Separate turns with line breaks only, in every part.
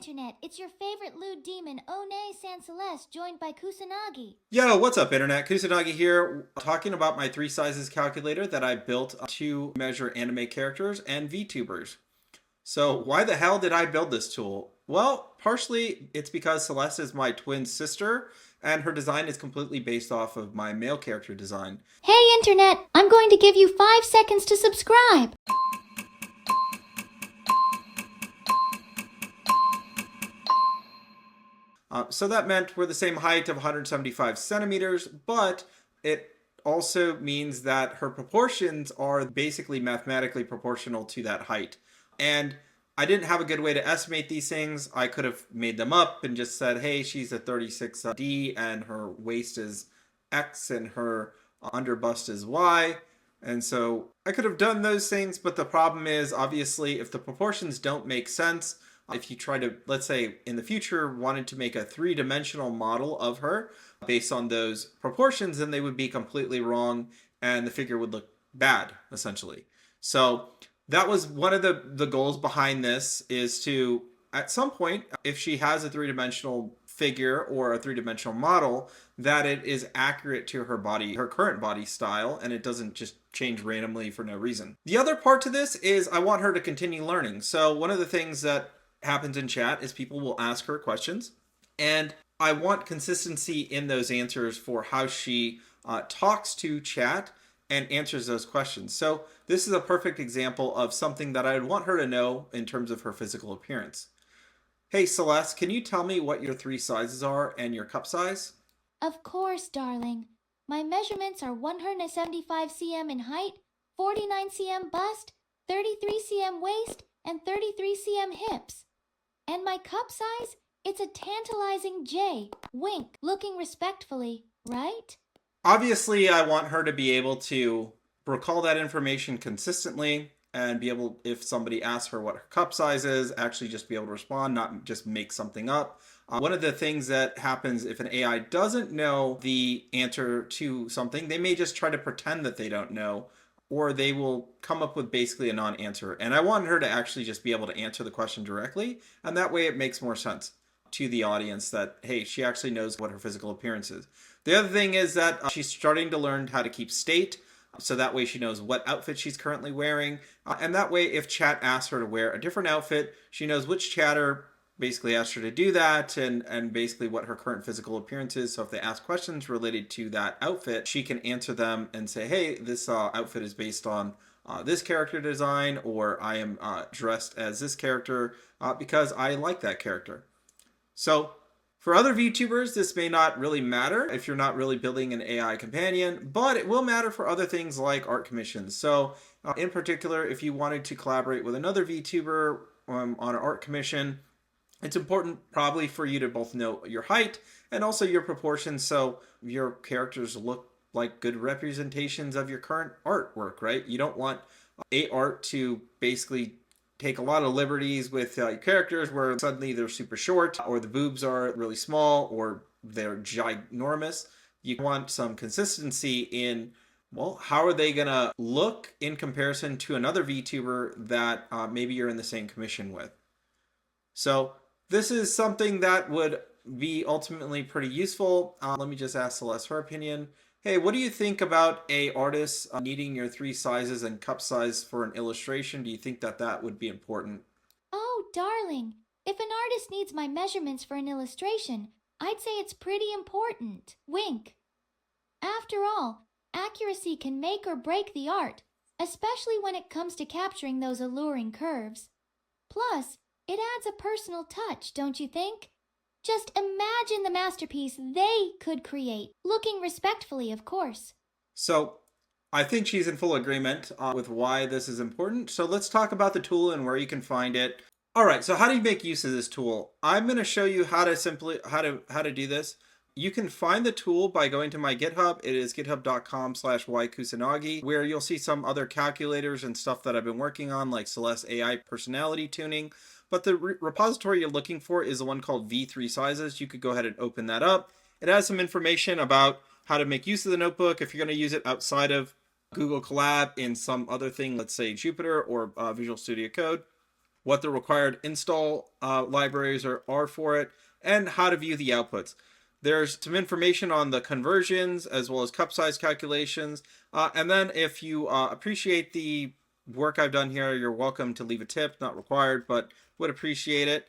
Internet, it's your favorite lewd demon, One San Celeste, joined by Kusanagi.
Yo, what's up, Internet? Kusanagi here, talking about my three sizes calculator that I built to measure anime characters and VTubers. So, why the hell did I build this tool? Well, partially it's because Celeste is my twin sister, and her design is completely based off of my male character design.
Hey Internet, I'm going to give you 5 seconds to subscribe.
So that meant we're the same height of 175 centimeters, but it also means that her proportions are basically mathematically proportional to that height. And I didn't have a good way to estimate these things. I could have made them up and just said, hey, she's a 36D and her waist is X and her under bust is Y. And so I could have done those things, but the problem is, obviously, if the proportions don't make sense, if you try to, let's say in the future, wanted to make a three-dimensional model of her based on those proportions, then they would be completely wrong and the figure would look bad, essentially. So that was one of the goals behind this, is to, at some point, if she has a three-dimensional figure or a three-dimensional model, that it is accurate to her body, her current body style, and it doesn't just change randomly for no reason. The other part to this is I want her to continue learning. So one of the things that happens in chat is people will ask her questions, and I want consistency in those answers for how she talks to chat and answers those questions. So this is a perfect example of something that I would want her to know in terms of her physical appearance. Hey Celeste, can you tell me what your three sizes are and your cup size?
Of course, darling. My measurements are 175 cm in height, 49 cm bust, 33 cm waist, and 33 cm hips. And my cup size? It's a tantalizing J. Wink, looking respectfully, right?
Obviously, I want her to be able to recall that information consistently and be able, if somebody asks her what her cup size is, actually just be able to respond, not just make something up. One of the things that happens if an AI doesn't know the answer to something, they may just try to pretend that they don't know, or they will come up with basically a non-answer. And I want her to actually just be able to answer the question directly, and that way it makes more sense to the audience that, hey, she actually knows what her physical appearance is. The other thing is that she's starting to learn how to keep state, so that way she knows what outfit she's currently wearing. And that way, if chat asks her to wear a different outfit, she knows which chatter basically asked her to do that, and basically what her current physical appearance is. So if they ask questions related to that outfit, she can answer them and say, hey, this outfit is based on this character design, or I am dressed as this character because I like that character. So for other VTubers, this may not really matter if you're not really building an AI companion, but it will matter for other things like art commissions. So in particular, if you wanted to collaborate with another VTuber on an art commission, it's important probably for you to both know your height and also your proportions, so your characters look like good representations of your current artwork, right? You don't want art to basically take a lot of liberties with characters where suddenly they're super short, or the boobs are really small, or they're ginormous. You want some consistency in, well, how are they gonna look in comparison to another VTuber that maybe you're in the same commission with. So this is something that would be ultimately pretty useful. Let me just ask Celeste her opinion. Hey, what do you think about a artist needing your three sizes and cup size for an illustration? Do you think that that would be important?
Oh, darling, if an artist needs my measurements for an illustration, I'd say it's pretty important. Wink. After all, accuracy can make or break the art, especially when it comes to capturing those alluring curves. Plus, it adds a personal touch, don't you think? Just imagine the masterpiece they could create, looking respectfully, of course.
So I think she's in full agreement with why this is important. So let's talk about the tool and where you can find it. All right, so how do you make use of this tool? I'm going to show you how to do this. You can find the tool by going to my GitHub. It is github.com/whyKusanagi, where you'll see some other calculators and stuff that I've been working on, like Celeste AI personality tuning. But the repository you're looking for is the one called V3 sizes. You could go ahead and open that up. It has some information about how to make use of the notebook if you're going to use it outside of Google Colab in some other thing, let's say Jupyter or Visual Studio Code. what the required install libraries are for it, and how to view the outputs. There's some information on the conversions as well as cup size calculations. And then if you appreciate the work I've done here, you're welcome to leave a tip, not required, but would appreciate it.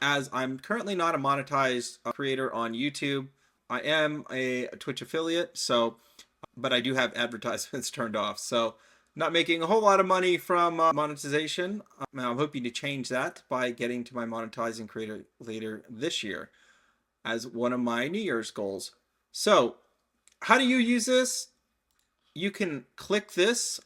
As I'm currently not a monetized creator on YouTube, I am a Twitch affiliate, so but I do have advertisements turned off. So not making a whole lot of money from monetization. I'm hoping to change that by getting to my monetizing creator later this year as one of my New Year's goals. So how do you use this? You can click this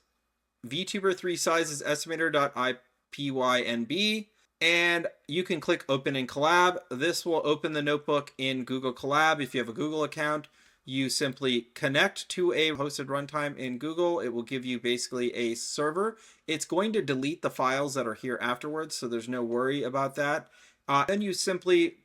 Vtuber 3 sizes estimator.ipynb and you can click open in collab. This will open the notebook in Google Collab. If you have a Google account, you simply connect to a hosted runtime in Google. It will give you basically a server. It's going to delete the files that are here afterwards, so there's no worry about that. Then you simply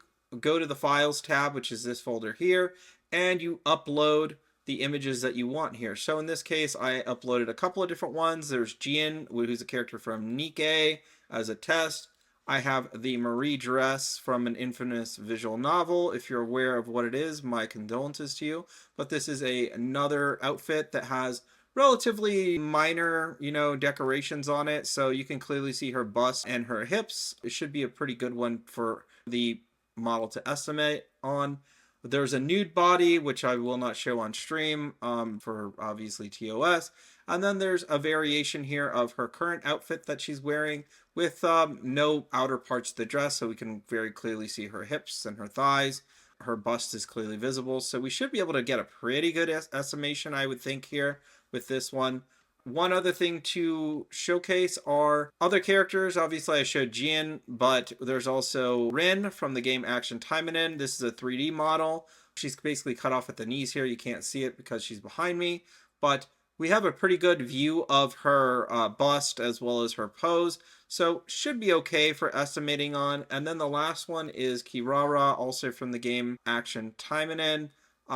go to the files tab, which is this folder here, and you upload the images that you want here. So in this case, I uploaded a couple of different ones. There's Jian, who's a character from Nikkei, as a test. I have the Marie dress from an infamous visual novel. If you're aware of what it is, my condolences to you. But this is another outfit that has relatively minor, decorations on it. So you can clearly see her bust and her hips. It should be a pretty good one for the model to estimate on. There's a nude body, which I will not show on stream for obviously TOS. And then there's a variation here of her current outfit that she's wearing with no outer parts of the dress, so we can very clearly see her hips and her thighs. Her bust is clearly visible, so we should be able to get a pretty good estimation, I would think, here with this one. One other thing to showcase are other characters. Obviously, I showed Jian, but there's also Rin from the game Action Taimanin. This is a 3D model. She's basically cut off at the knees here. You can't see it because she's behind me, but we have a pretty good view of her bust as well as her pose, so should be okay for estimating on. And then the last one is Kirara, also from the game Action Taimanin.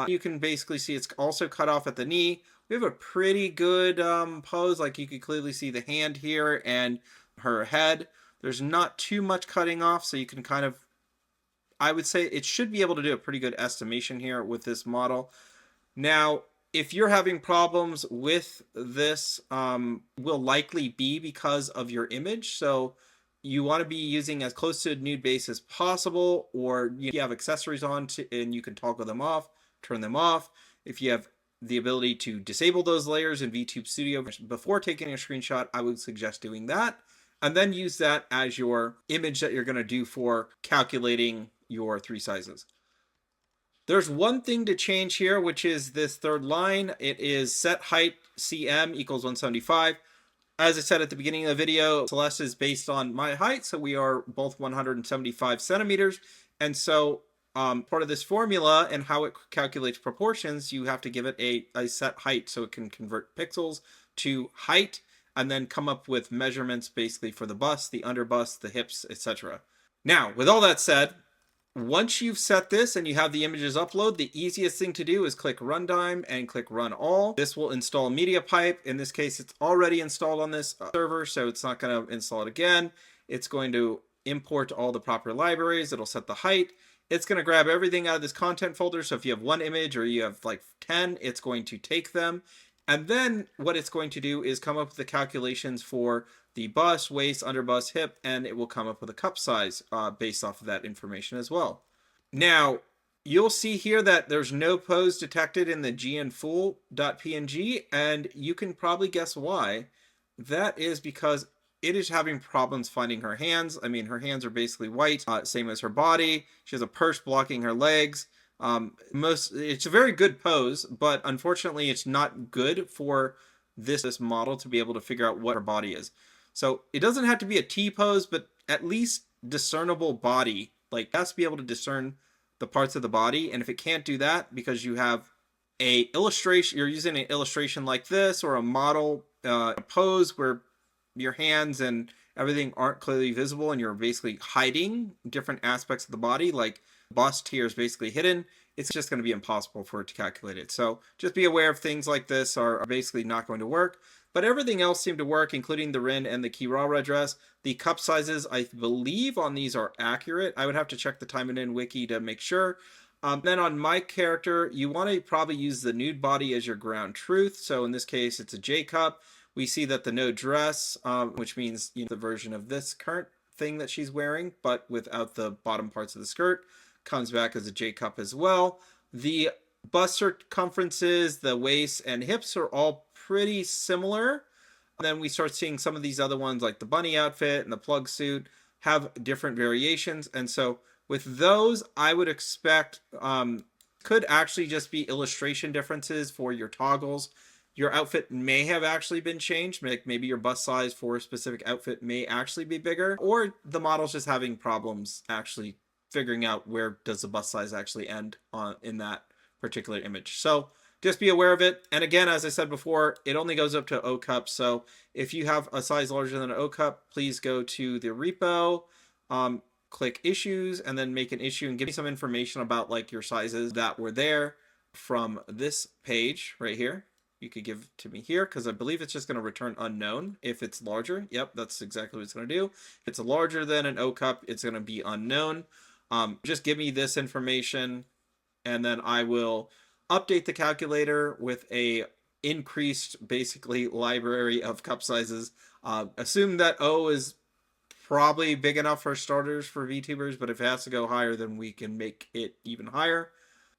You can basically see it's also cut off at the knee. We have a pretty good pose, like you can clearly see the hand here and her head. There's not too much cutting off, so you can kind of, I would say it should be able to do a pretty good estimation here with this model. Now, if you're having problems with this, will likely be because of your image. So you want to be using as close to a nude base as possible, or you have accessories on and you can toggle them off, turn them off. If you have the ability to disable those layers in VTube Studio before taking a screenshot, I would suggest doing that. And then use that as your image that you're going to do for calculating your 3 sizes. There's one thing to change here, which is this third line. It is set height cm equals 175. As I said at the beginning of the video, Celeste is based on my height, so we are both 175 centimeters. And so part of this formula and how it calculates proportions, you have to give it a set height so it can convert pixels to height and then come up with measurements basically for the bust, the underbust, the hips, etc. Now, with all that said, once you've set this and you have the images upload, the easiest thing to do is click Runtime and click Run All. This will install MediaPipe. In this case, it's already installed on this server, so it's not going to install it again. It's going to import all the proper libraries. It'll set the height. It's going to grab everything out of this content folder. So if you have one image or you have like 10, it's going to take them. And then what it's going to do is come up with the calculations for the bust, waist, underbust, hip, and it will come up with a cup size based off of that information as well. Now, you'll see here that there's no pose detected in the gnfull.png, and you can probably guess why. That is because it is having problems finding her hands. I mean, her hands are basically white, same as her body. She has a purse blocking her legs. It's a very good pose, but unfortunately it's not good for this model to be able to figure out what her body is. So it doesn't have to be a T pose, but at least discernible body. Like, it has to be able to discern the parts of the body. And if it can't do that because you have a illustration, you're using an illustration like this, or a model pose where your hands and everything aren't clearly visible and you're basically hiding different aspects of the body, like bust here is basically hidden, it's just going to be impossible for it to calculate it. So just be aware of things like this are basically not going to work. but everything else seemed to work, including the Rin and the Kirara dress. The cup sizes, I believe, on these are accurate. I would have to check the Time and In wiki to make sure. Then on my character, you want to probably use the nude body as your ground truth. So in this case, it's a J cup. We see that the no dress, which means the version of this current thing that she's wearing, but without the bottom parts of the skirt, comes back as a J cup as well. The bust circumferences, the waist and hips are all pretty similar. And then we start seeing some of these other ones like the bunny outfit and the plug suit have different variations. And so with those, I would expect could actually just be illustration differences for your toggles. Your outfit may have actually been changed. Like maybe your bust size for a specific outfit may actually be bigger, or the model's just having problems actually figuring out where does the bust size actually end in that particular image. So just be aware of it. And again, as I said before, it only goes up to O cup. So if you have a size larger than an O cup, please go to the repo, click issues, and then make an issue and give me some information about like your sizes that were there from this page right here. You could give to me here because I believe it's just going to return unknown if it's larger. Yep, that's exactly what it's going to do. If it's larger than an O cup, it's going to be unknown. Just give me this information, and then I will update the calculator with a increased basically library of cup sizes. Assume that O is probably big enough for starters for VTubers, but if it has to go higher, then we can make it even higher.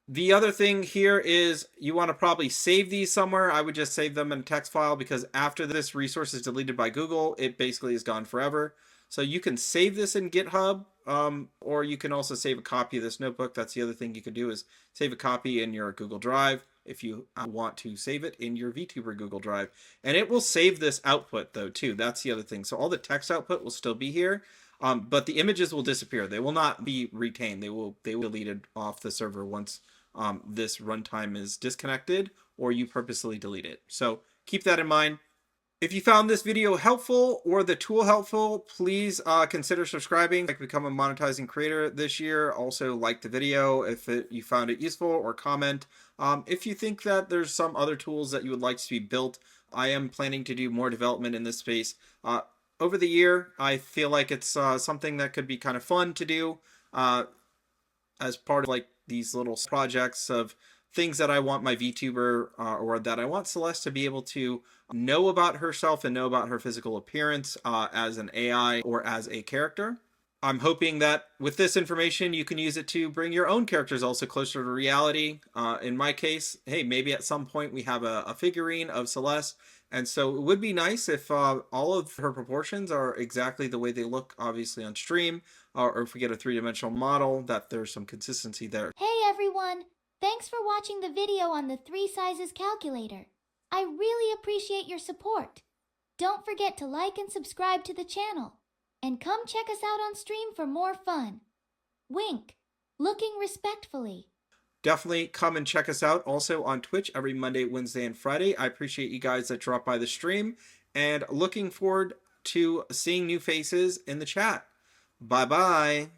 The other thing here is you want to probably save these somewhere. I would just save them in a text file because after this resource is deleted by Google, it basically is gone forever. So you can save this in GitHub, or you can also save a copy of this notebook. That's the other thing you could do is save a copy in your Google Drive if you want to save it in your VTuber Google Drive. And it will save this output though too. That's the other thing. So all the text output will still be here, but the images will disappear. They will not be retained. They will be deleted off the server once this runtime is disconnected or you purposely delete it. So keep that in mind. If you found this video helpful or the tool helpful, please consider subscribing. Like become a monetizing creator this year. Also like the video if you found it useful, or comment. If you think that there's some other tools that you would like to be built, I am planning to do more development in this space. Over the year, I feel like it's something that could be kind of fun to do as part of like these little projects of things that I want my VTuber or that I want Celeste to be able to know about herself and know about her physical appearance as an AI or as a character. I'm hoping that with this information, you can use it to bring your own characters also closer to reality. In my case, hey, maybe at some point we have a figurine of Celeste. And so it would be nice if all of her proportions are exactly the way they look, obviously, on stream. Or if we get a three-dimensional model, that there's some consistency there.
Hey everyone! Thanks for watching the video on the 3 sizes calculator. I really appreciate your support. Don't forget to like and subscribe to the channel. And come check us out on stream for more fun. Wink. Looking respectfully.
Definitely come and check us out also on Twitch every Monday, Wednesday, and Friday. I appreciate you guys that drop by the stream, and looking forward to seeing new faces in the chat. Bye-bye.